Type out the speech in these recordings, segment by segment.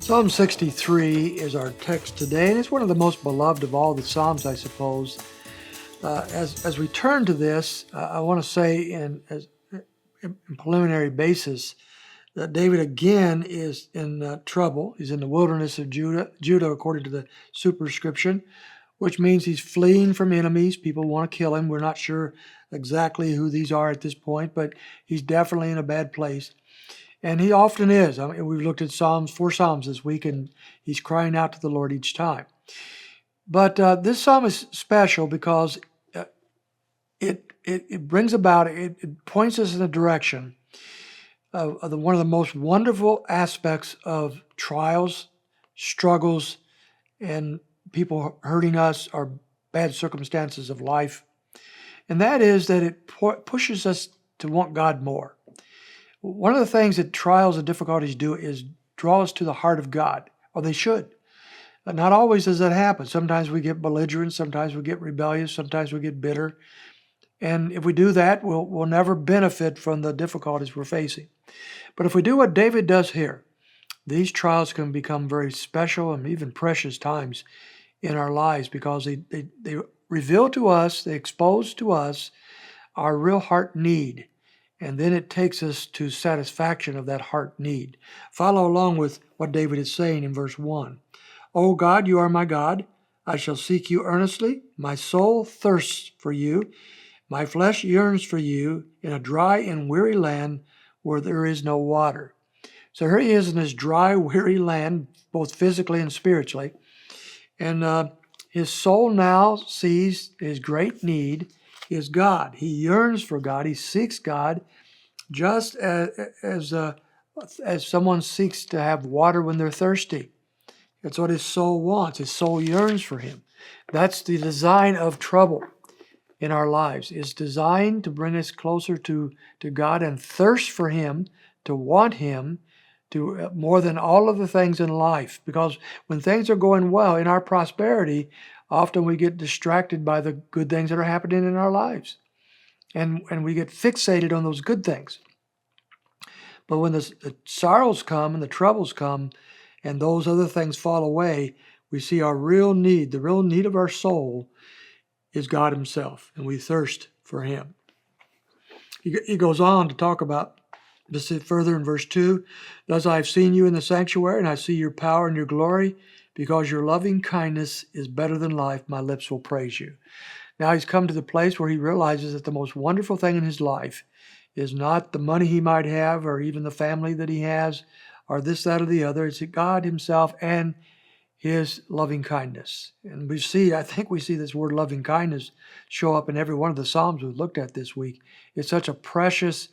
Psalm 63 is our text today, and it's one of the most beloved of all the Psalms, I suppose. As we turn to this, I want to say in preliminary basis that David again is in trouble. He's in the wilderness of Judah according to the superscription, which means he's fleeing from enemies. People want to kill him. We're not sure exactly who these are at this point, but he's definitely in a bad place. And he often is. I mean, we've looked at four Psalms this week, and he's crying out to the Lord each time. But this Psalm is special because it brings about, it points us in the direction of one of the most wonderful aspects of trials, struggles, and people hurting us or bad circumstances of life. And that is that it pushes us to want God more. One of the things that trials and difficulties do is draw us to the heart of God, or they should. But not always does that happen. Sometimes we get belligerent, sometimes we get rebellious, sometimes we get bitter. And if we do that, we'll never benefit from the difficulties we're facing. But if we do what David does here, these trials can become very special and even precious times in our lives because they reveal to us, they expose to us our real heart need. And then it takes us to satisfaction of that heart need. Follow along with what David is saying in verse 1. O God, you are my God. I shall seek you earnestly. My soul thirsts for you. My flesh yearns for you in a dry and weary land where there is no water. So here he is in this dry, weary land, both physically and spiritually. And his soul now sees his great need is God. He yearns for God. He seeks God just as someone seeks to have water when they're thirsty. That's what his soul wants. His soul yearns for him. That's the design of trouble in our lives. It's designed to bring us closer to God and thirst for him, to want him, to more than all of the things in life. Because when things are going well in our prosperity, often we get distracted by the good things that are happening in our lives. And we get fixated on those good things. But when the sorrows come and the troubles come and those other things fall away, we see our real need, the real need of our soul is God himself, and we thirst for him. He goes on to talk about this further in verse 2. Thus I have seen you in the sanctuary, and I see your power and your glory. Because your loving kindness is better than life, my lips will praise you. Now he's come to the place where he realizes that the most wonderful thing in his life is not the money he might have or even the family that he has or this, that, or the other. It's God himself and his loving kindness. And I think we see this word loving kindness show up in every one of the Psalms we've looked at this week. It's such a precious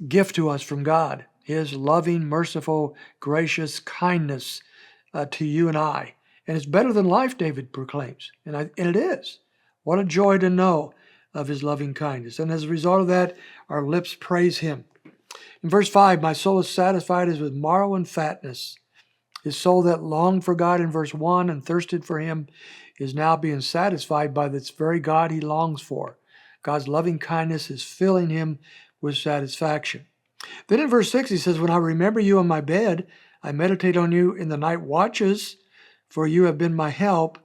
gift to us from God. His loving, merciful, gracious kindness to you and I. And it's better than life, David proclaims. And it is. What a joy to know of his loving kindness. And as a result of that, our lips praise him. In verse 5, my soul is satisfied as with marrow and fatness. His soul that longed for God in verse 1 and thirsted for him is now being satisfied by this very God he longs for. God's loving kindness is filling him with satisfaction. Then in verse 6 he says, when I remember you on my bed, I meditate on you in the night watches, for you have been my help,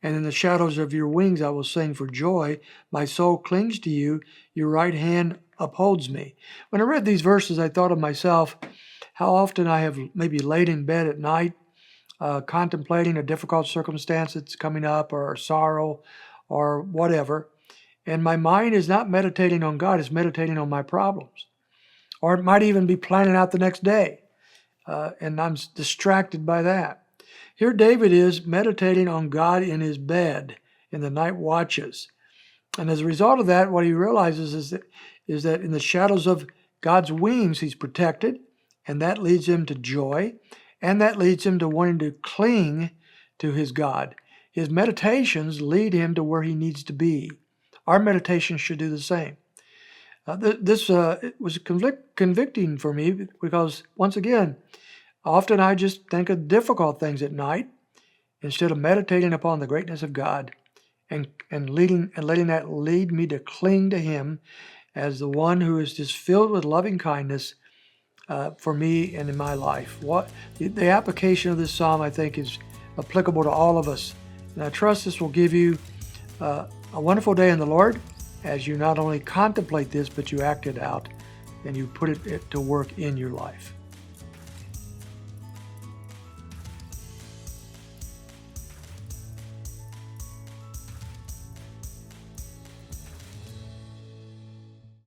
and in the shadows of your wings I will sing for joy. My soul clings to you, your right hand upholds me. When I read these verses, I thought of myself, how often I have maybe laid in bed at night, contemplating a difficult circumstance that's coming up, or sorrow, or whatever, and my mind is not meditating on God, it's meditating on my problems. Or it might even be planning out the next day. And I'm distracted by that. Here David is meditating on God in his bed in the night watches. And as a result of that, what he realizes is that in the shadows of God's wings, he's protected, and that leads him to joy, and that leads him to wanting to cling to his God. His meditations lead him to where he needs to be. Our meditations should do the same. This was convicting for me because, once again, often I just think of difficult things at night instead of meditating upon the greatness of God and letting that lead me to cling to him as the one who is just filled with loving kindness for me and in my life. The application of this psalm, I think, is applicable to all of us. And I trust this will give you a wonderful day in the Lord as you not only contemplate this, but you act it out and you put it to work in your life.